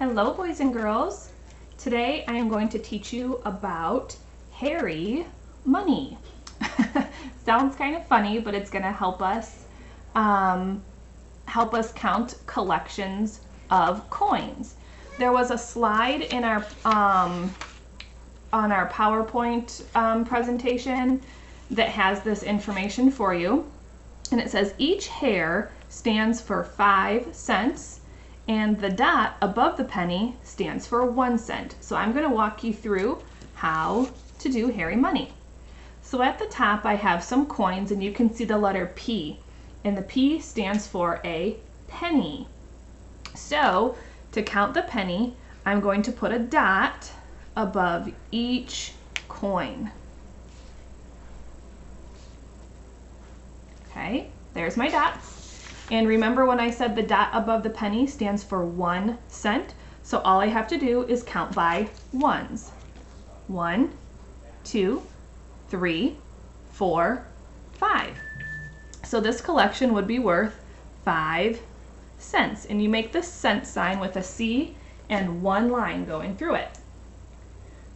Hello, boys and girls. Today I am going to teach you about hairy money. Sounds kind of funny, but it's going to help us count collections of coins. There was a slide in our on our PowerPoint presentation that has this information for you, and it says each hair stands for 5 cents. And the dot above the penny stands for 1 cent. So I'm going to walk you through how to do hairy money. So at the top I have some coins, and you can see the letter P. And the P stands for a penny. So to count the penny, I'm going to put a dot above each coin. Okay, there's my dots. And remember when I said the dot above the penny stands for 1 cent? So all I have to do is count by ones. 1, 2, 3, 4, 5. So this collection would be worth 5 cents. And you make the cent sign with a C and one line going through it.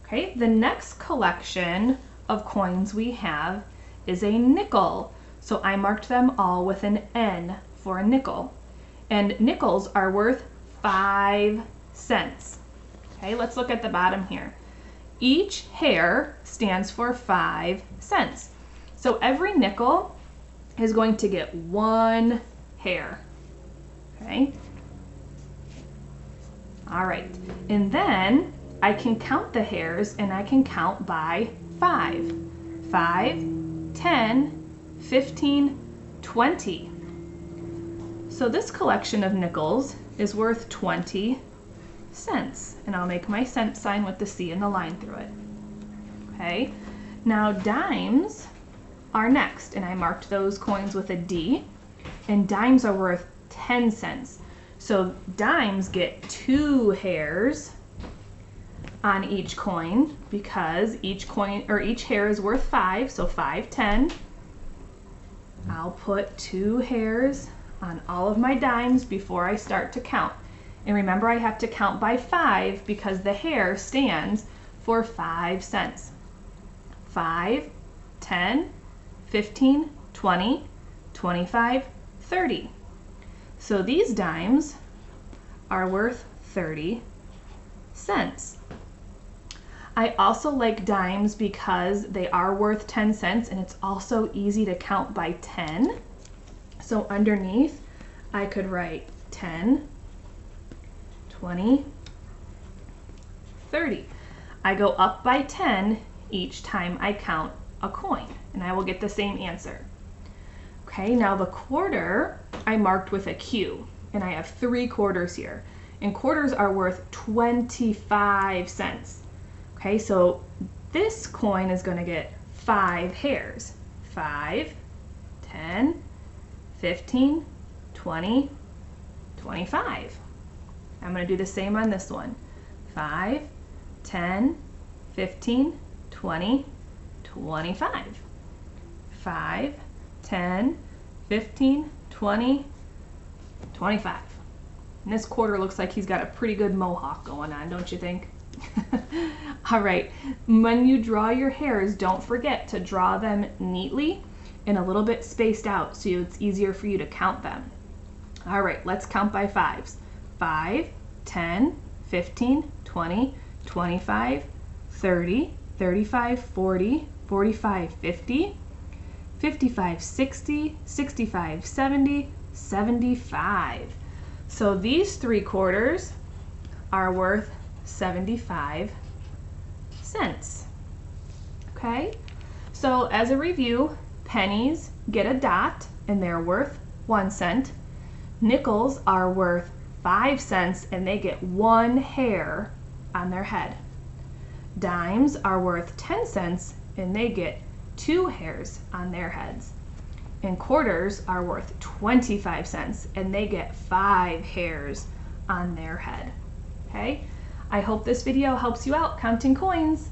Okay, the next collection of coins we have is a nickel. So I marked them all with an N for a nickel. And nickels are worth 5 cents. Okay, let's look at the bottom here. Each hair stands for 5 cents. So every nickel is going to get 1 hair. Okay? All right. And then I can count the hairs, and I can count by 5. 5, 10, 15, 20. So this collection of nickels is worth 20 cents. And I'll make my cent sign with the C and the line through it. Okay, now dimes are next, and I marked those coins with a D, and dimes are worth 10 cents. So dimes get 2 hairs on each coin because each hair is worth 5, so 5, 10. I'll put 2 hairs on all of my dimes before I start to count. And remember, I have to count by 5 because the hair stands for 5 cents. 5, 10, 15, 20, 25, 30. So these dimes are worth 30 cents. I also like dimes because they are worth 10 cents, and it's also easy to count by 10. So underneath, I could write 10, 20, 30. I go up by 10 each time I count a coin, and I will get the same answer. Okay, now the quarter I marked with a Q, and I have 3 quarters here. And quarters are worth 25 cents. Okay, so this coin is going to get 5 hairs. 5, 10, 15, 20, 25. I'm going to do the same on this one. 5, 10, 15, 20, 25. 5, 10, 15, 20, 25. And this quarter looks like he's got a pretty good mohawk going on, don't you think? All right, when you draw your hairs, don't forget to draw them neatly and a little bit spaced out so it's easier for you to count them. All right, let's count by 5s. 5, 10, 15, 20, 25, 30, 35, 40, 45, 50, 55, 60, 65, 70, 75. So these 3 quarters are worth 75 cents. Okay, so as a review, pennies get a dot and they're worth 1 cent. Nickels are worth 5 cents and they get 1 hair on their head. Dimes are worth 10 cents and they get 2 hairs on their heads. And quarters are worth 25 cents and they get 5 hairs on their head. Okay, I hope this video helps you out counting coins.